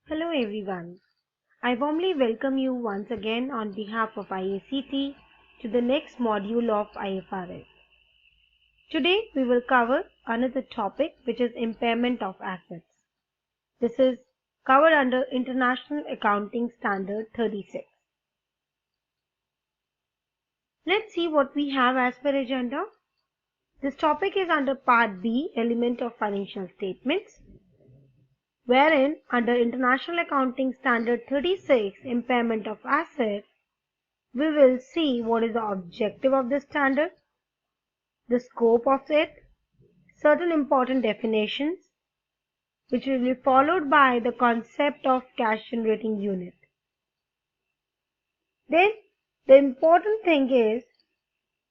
Hello everyone. I warmly welcome you once again on behalf of IACT to the next module of IFRS. Today we will cover another topic, which is impairment of assets. This is covered under International Accounting Standard 36. Let's see what we have as per agenda. This topic is under Part B, Element of Financial Statements, wherein under International Accounting Standard 36, Impairment of Assets, we will see what is the objective of this standard, the scope of it, certain important definitions, which will be followed by the concept of cash generating unit. Then the important thing is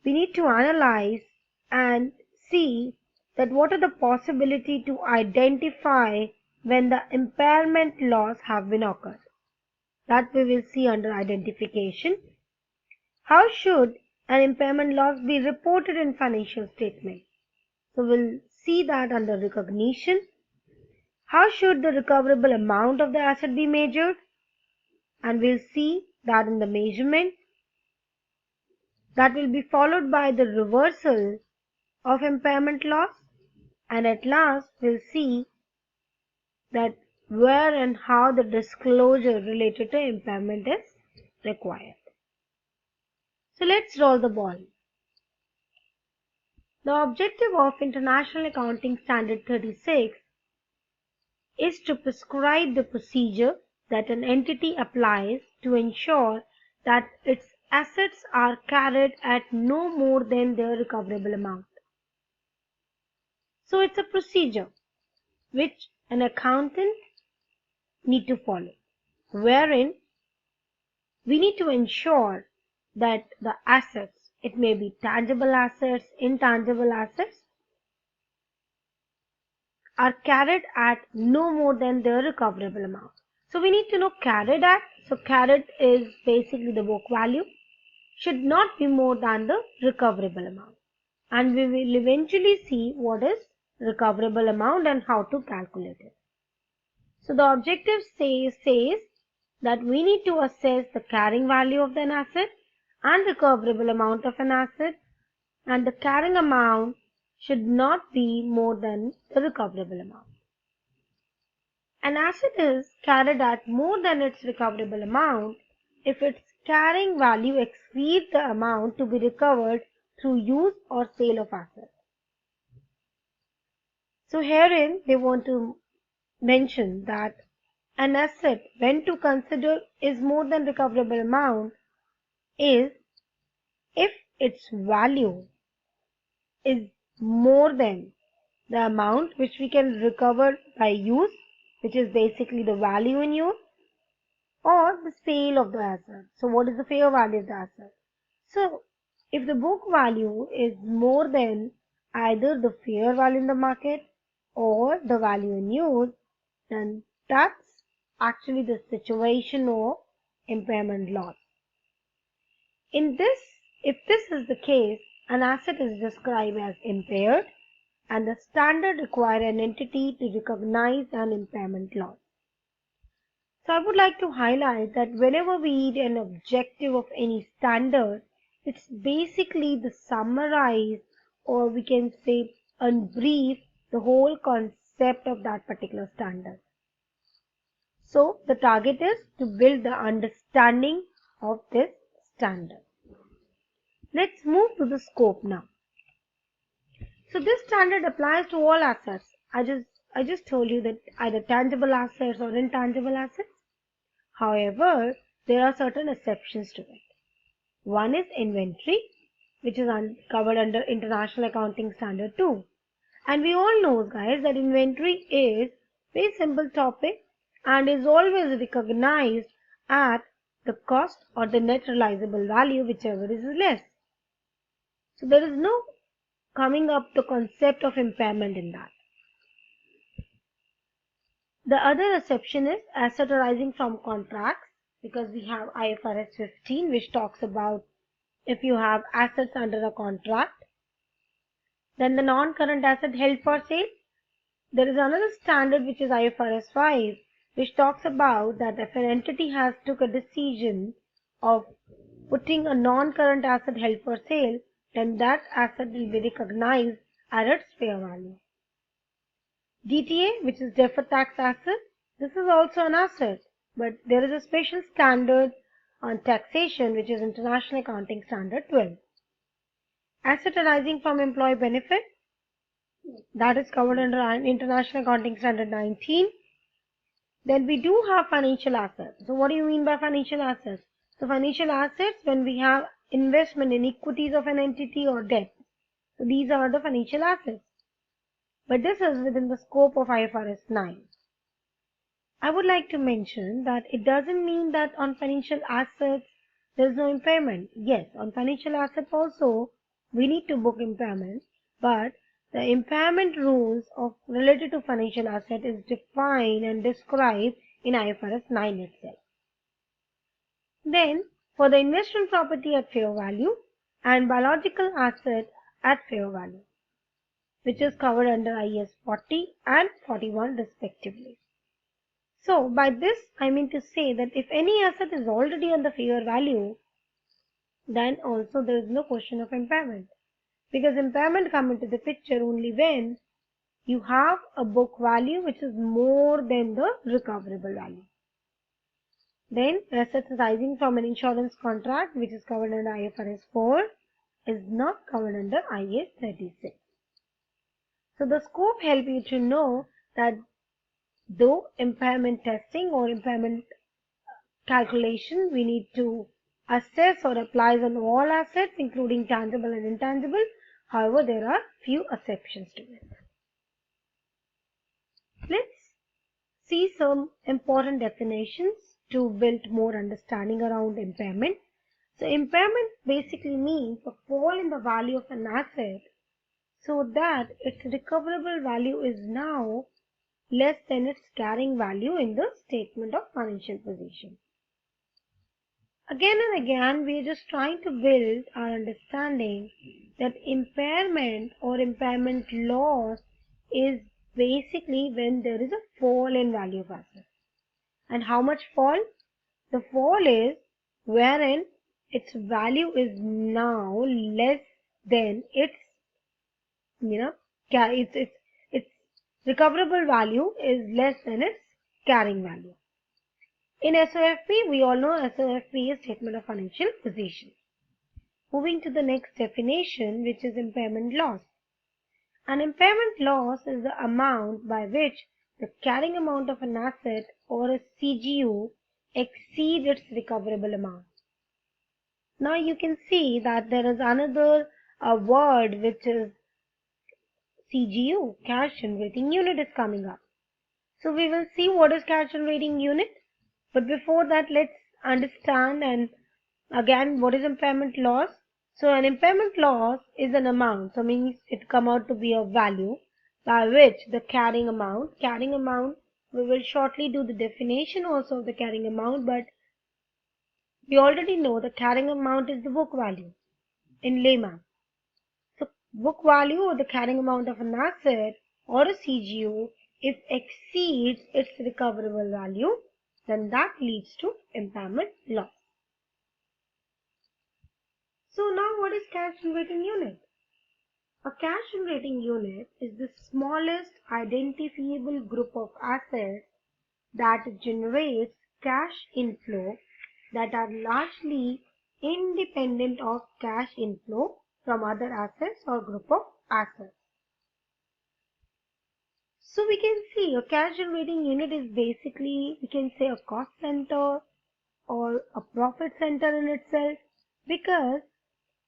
we need to analyze and see that what are the possibility to identify when the impairment loss have been occurred. That we will see under identification. How should an impairment loss be reported in financial statement? So we'll see that under recognition. How should the recoverable amount of the asset be measured? And we'll see that in the measurement. That will be followed by the reversal of impairment loss. And at last we'll see that where and how the disclosure related to impairment is required. So let's roll the ball. The objective of International Accounting Standard 36 is to prescribe the procedure that an entity applies to ensure that its assets are carried at no more than their recoverable amount. So it's a procedure which an accountant need to follow, wherein we need to ensure that the assets, it may be tangible assets, intangible assets, are carried at no more than their recoverable amount. So we need to know carried at. So carried is basically the book value, should not be more than the recoverable amount. And we will eventually see what is recoverable amount and how to calculate it. So the objective says that we need to assess the carrying value of an asset and recoverable amount of an asset, and the carrying amount should not be more than the recoverable amount. An asset is carried at more than its recoverable amount if its carrying value exceeds the amount to be recovered through use or sale of assets. So herein they want to mention that an asset when to consider is more than recoverable amount is if its value is more than the amount which we can recover by use, which is basically the value in use, or the sale of the asset. So what is the fair value of the asset? So if the book value is more than either the fair value in the market or the value in use, then that's actually the situation of impairment loss. In this, if this is the case, an asset is described as impaired, and the standard requires an entity to recognize an impairment loss. So I would like to highlight that whenever we read an objective of any standard, it's basically the summarize, or we can say unbrief, the whole concept of that particular standard. So the target is to build the understanding of this standard. Let's move to the scope now. So this standard applies to all assets. I just told you that either tangible assets or intangible assets. However, there are certain exceptions to it. One is inventory, which is covered under International Accounting Standard 2. And we all know, guys, that inventory is a very simple topic and is always recognized at the cost or the net realizable value, whichever is less. So there is no coming up the concept of impairment in that. The other exception is asset arising from contracts, because we have IFRS 15, which talks about if you have assets under a contract. Then the non-current asset held for sale. There is another standard which is IFRS 5, which talks about that if an entity has took a decision of putting a non-current asset held for sale, then that asset will be recognized at its fair value. DTA, which is deferred tax asset, this is also an asset, but there is a special standard on taxation, which is International Accounting Standard 12. Asset arising from employee benefit, that is covered under International Accounting Standard 19. Then we do have financial assets. So what do you mean by financial assets? So financial assets, when we have investment in equities of an entity or debt. So these are the financial assets. But this is within the scope of IFRS 9. I would like to mention that it doesn't mean that on financial assets there is no impairment. Yes, on financial assets also we need to book impairment, but the impairment rules of related to financial asset is defined and described in IFRS 9 itself. Then for the investment property at fair value and biological asset at fair value, which is covered under IAS 40 and 41 respectively. So by this I mean to say that if any asset is already on the fair value, then also there is no question of impairment, because impairment come into the picture only when you have a book value which is more than the recoverable value. Then assets arising from an insurance contract which is covered under IFRS 4 is not covered under IAS 36. So the scope help you to know that though impairment testing or impairment calculation we need to assess or applies on all assets including tangible and intangible. However, there are few exceptions to it. Let's see some important definitions to build more understanding around impairment. So impairment basically means a fall in the value of an asset so that its recoverable value is now less than its carrying value in the statement of financial position. Again and again, we are just trying to build our understanding that impairment or impairment loss is basically when there is a fall in value of assets. And how much fall? The fall is wherein its value is now less than its, its recoverable value is less than its carrying value. In SOFP, we all know SOFP is statement of financial position. Moving to the next definition, which is impairment loss. An impairment loss is the amount by which the carrying amount of an asset or a CGU exceeds its recoverable amount. Now you can see that there is another word which is CGU, cash generating unit, is coming up. So we will see what is cash generating unit. But before that, let's understand and again what is impairment loss. So an impairment loss is an amount, so means it come out to be a value by which the carrying amount, we will shortly do the definition also of the carrying amount, but we already know the carrying amount is the book value in layman. So book value or the carrying amount of an asset or a CGU, if exceeds its recoverable value, then that leads to impairment loss. So now what is cash generating unit? A cash generating unit is the smallest identifiable group of assets that generates cash inflow that are largely independent of cash inflow from other assets or group of assets. So we can see a cash generating unit is basically, we can say, a cost center or a profit center in itself, because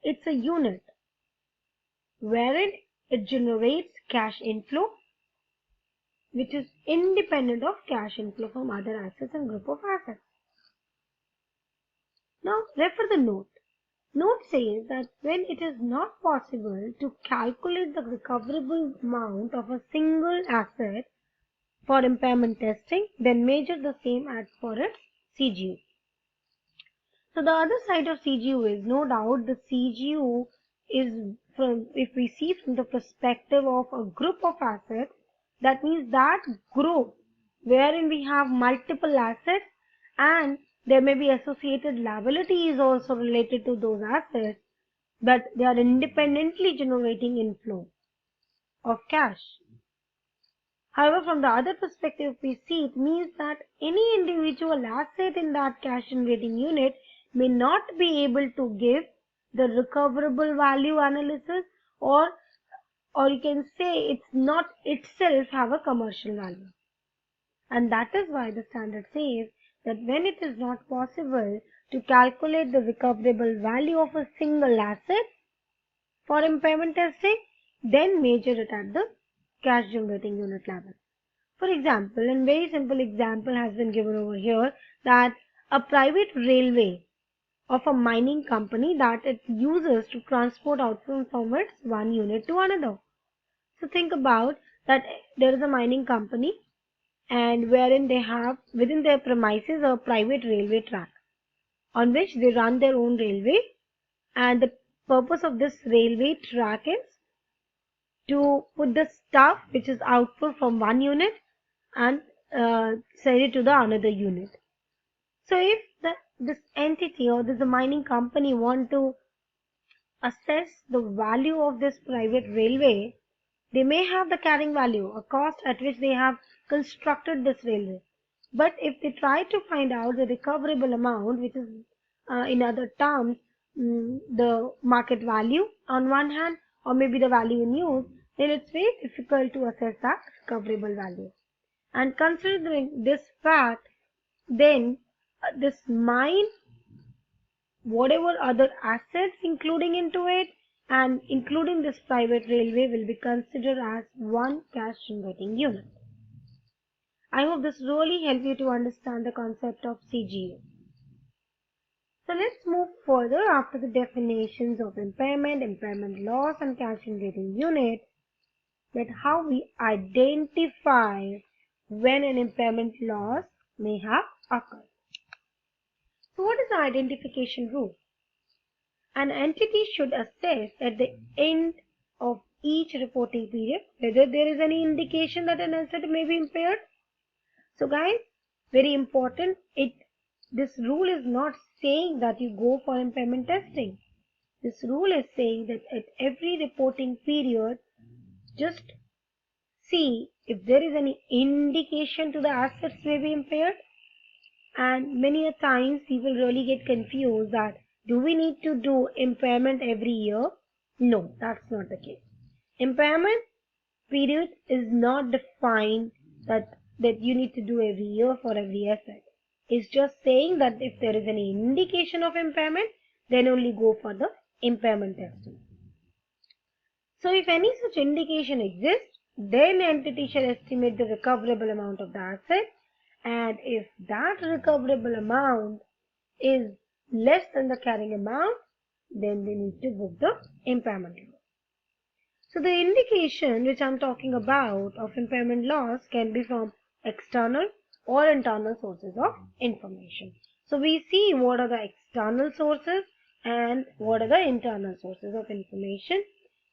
it's a unit wherein it generates cash inflow which is independent of cash inflow from other assets and group of assets. Now refer the note. Note says that when it is not possible to calculate the recoverable amount of a single asset for impairment testing, then measure the same as for its CGU. So the other side of CGU is, no doubt, the CGU is from, if we see from the perspective of a group of assets, that means that group wherein we have multiple assets and there may be associated liabilities also related to those assets, but they are independently generating inflow of cash. However, from the other perspective, we see it means that any individual asset in that cash generating unit may not be able to give the recoverable value analysis, or you can say it's not itself have a commercial value. And that is why the standard says that when it is not possible to calculate the recoverable value of a single asset for impairment testing, then measure it at the cash generating unit level. For example, a very simple example has been given over here, that a private railway of a mining company that it uses to transport output from its one unit to another. So think about that there is a mining company and wherein they have within their premises a private railway track on which they run their own railway, and the purpose of this railway track is to put the stuff which is output from one unit and send it to the another unit. So if this entity or this mining company want to assess the value of this private railway, they may have the carrying value, a cost at which they have constructed this railway. But if they try to find out the recoverable amount, which is in other terms the market value on one hand, or maybe the value in use, then it's very difficult to assess that recoverable value. And considering this fact, then this mine, whatever other assets including into it and including this private railway, will be considered as one cash generating unit. I hope this really helps you to understand the concept of CGU. So let's move further after the definitions of impairment, impairment loss and cash generating unit, that how we identify when an impairment loss may have occurred. So what is the identification rule? An entity should assess at the end of each reporting period whether there is any indication that an asset may be impaired. So guys, very important, this rule is not saying that you go for impairment testing. This rule is saying that at every reporting period, just see if there is any indication to the assets may be impaired. And many a times people really get confused that do we need to do impairment every year? No, that's not the case. Impairment period is not defined that you need to do every year for every asset. It's just saying that if there is any indication of impairment, then only go for the impairment testing. So if any such indication exists, then entity shall estimate the recoverable amount of the asset, and if that recoverable amount is less than the carrying amount, then they need to book the impairment loss. So the indication which I'm talking about of impairment loss can be from external or internal sources of information. So we see what are the external sources and what are the internal sources of information,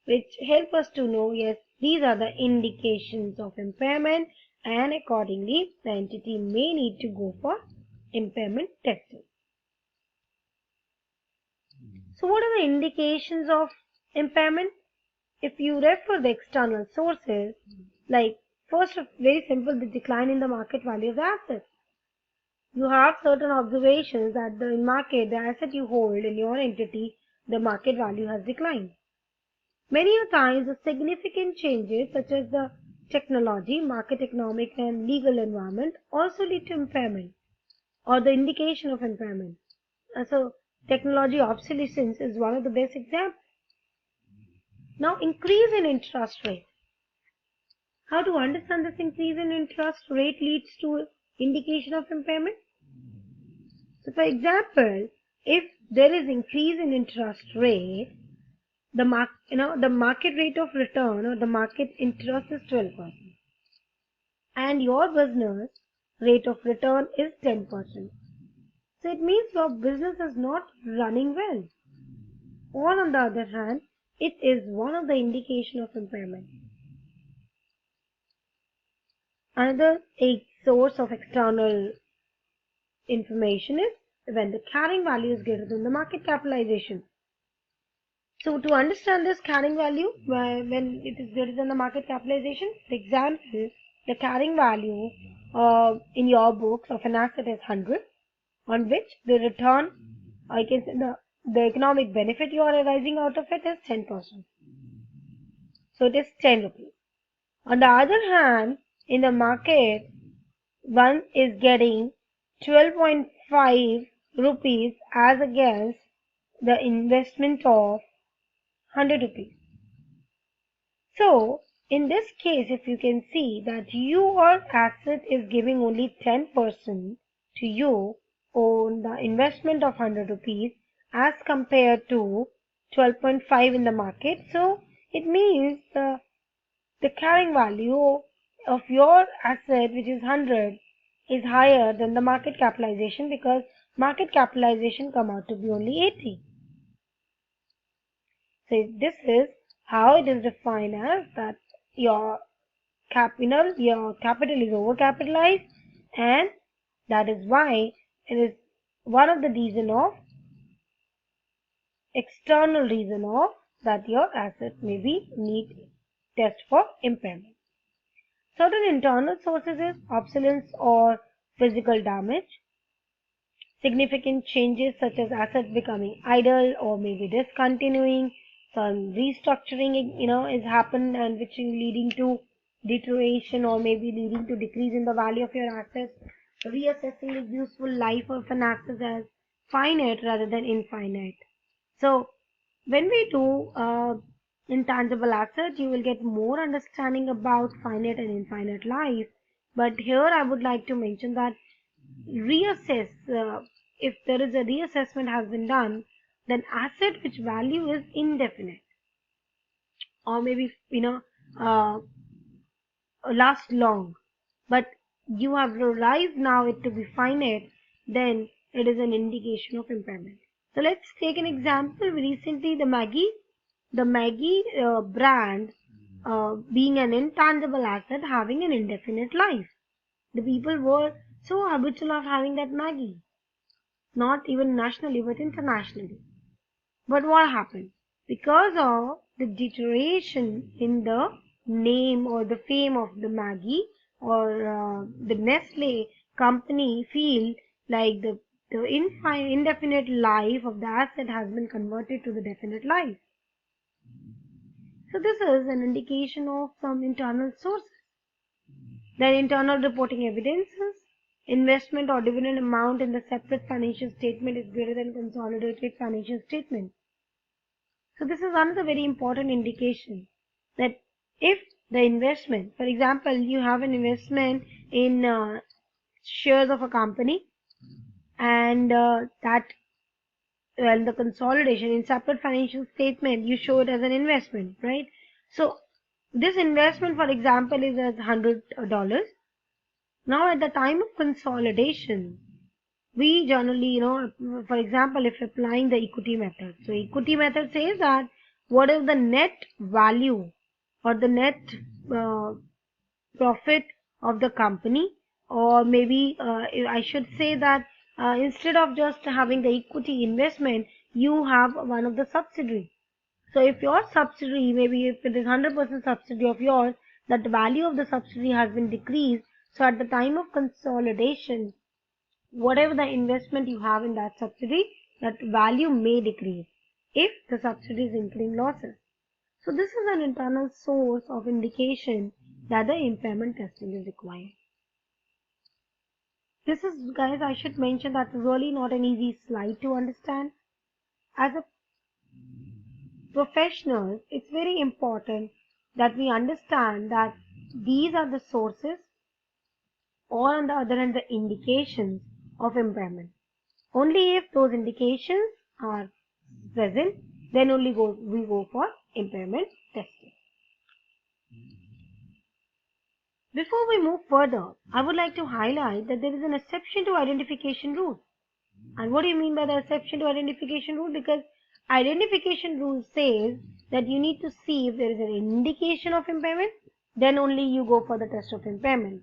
which help us to know, yes, these are the indications of impairment, and accordingly the entity may need to go for impairment testing. So what are the indications of impairment? If you refer the external sources, like first, very simple, the decline in the market value of the assets. You have certain observations that in market, the asset you hold in your entity, the market value has declined. Many a times, the significant changes such as the technology, market economic and legal environment also lead to impairment or the indication of impairment. So technology obsolescence is one of the best examples. Now, increase in interest rate. How to understand this increase in interest rate leads to indication of impairment? So for example, if there is increase in interest rate, the market rate of return or the market interest is 12%, and your business rate of return is 10%. So it means your business is not running well. Or on the other hand, it is one of the indication of impairment. Another source of external information is when the carrying value is greater than the market capitalization. So to understand this carrying value, when it is greater than the market capitalization, for example, the carrying value in your books of an asset is 100, on which the return, I can say the economic benefit you are arising out of it is 10%. So it is 10 rupees. On the other hand, in the market, one is getting 12.5 rupees as against the investment of 100 rupees. So, in this case, if you can see that your asset is giving only 10% to you on the investment of 100 rupees as compared to 12.5 in the market. So, it means the carrying value of your asset, which is 100, is higher than the market capitalization because market capitalization come out to be only 80. So this is how it is defined as that your capital is overcapitalized, and that is why it is one of the external reason of that your asset may be need test for impairment. Certain internal sources is obsolescence or physical damage. Significant changes such as assets becoming idle or maybe discontinuing, some restructuring is happened and which is leading to deterioration or maybe leading to decrease in the value of your assets. Reassessing the useful life of an asset as finite rather than infinite. So when we do intangible assets, you will get more understanding about finite and infinite life. But here I would like to mention that reassess, if there is a reassessment has been done, then asset which value is indefinite or maybe last long, but you have realized now it to be finite, then it is an indication of impairment. So let's take an example. Recently the Maggi brand being an intangible asset having an indefinite life. The people were so habitual of having that Maggi, not even nationally but internationally. But what happened? Because of the deterioration in the name or the fame of the Maggi or the Nestle company feel like the indefinite life of the asset has been converted to the definite life. So this is an indication of some internal sources. Then internal reporting evidences. Investment or dividend amount in the separate financial statement is greater than consolidated financial statement. So this is another very important indication that if the investment, for example, you have an investment in shares of a company and that the consolidation in separate financial statement, you show it as an investment, right? So this investment, for example, is as $100. Now at the time of consolidation, we generally, for example, if applying the equity method. So equity method says that what is the net value or the net profit of the company, or maybe I should say that instead of just having the equity investment, you have one of the subsidiary. So if your subsidiary, maybe if it is 100% subsidiary of yours, that the value of the subsidiary has been decreased. So at the time of consolidation, whatever the investment you have in that subsidiary, that value may decrease if the subsidiary is incurring losses. So this is an internal source of indication that the impairment testing is required. This is, guys, I should mention that really not an easy slide to understand. As a professional, it's very important that we understand that these are the sources or on the other hand the indications of impairment. Only if those indications are present, then only we go for impairment testing. Before we move further, I would like to highlight that there is an exception to identification rule. And what do you mean by the exception to identification rule? Because identification rule says that you need to see if there is an indication of impairment, then only you go for the test of impairment.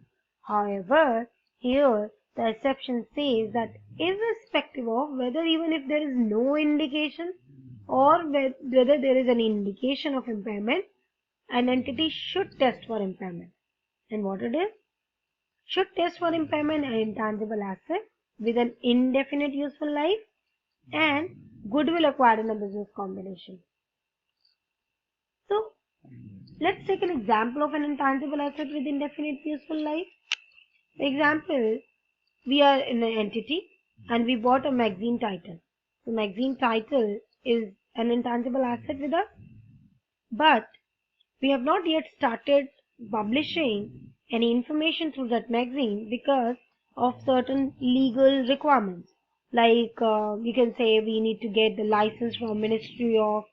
However, Here, the exception says that irrespective of whether even if there is no indication or whether there is an indication of impairment, an entity should test for impairment. And what it is? Should test for impairment an intangible asset with an indefinite useful life and goodwill acquired in a business combination. So, let's take an example of an intangible asset with indefinite useful life. For example, we are in an entity and we bought a magazine title. The magazine title is an intangible asset with us, but we have not yet started publishing any information through that magazine because of certain legal requirements. Like you can say we need to get the license from Ministry of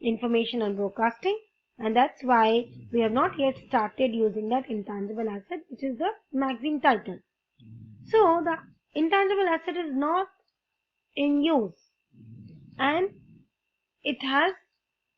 Information and Broadcasting, and that's why we have not yet started using that intangible asset, which is the magazine title. So the intangible asset is not in use and it has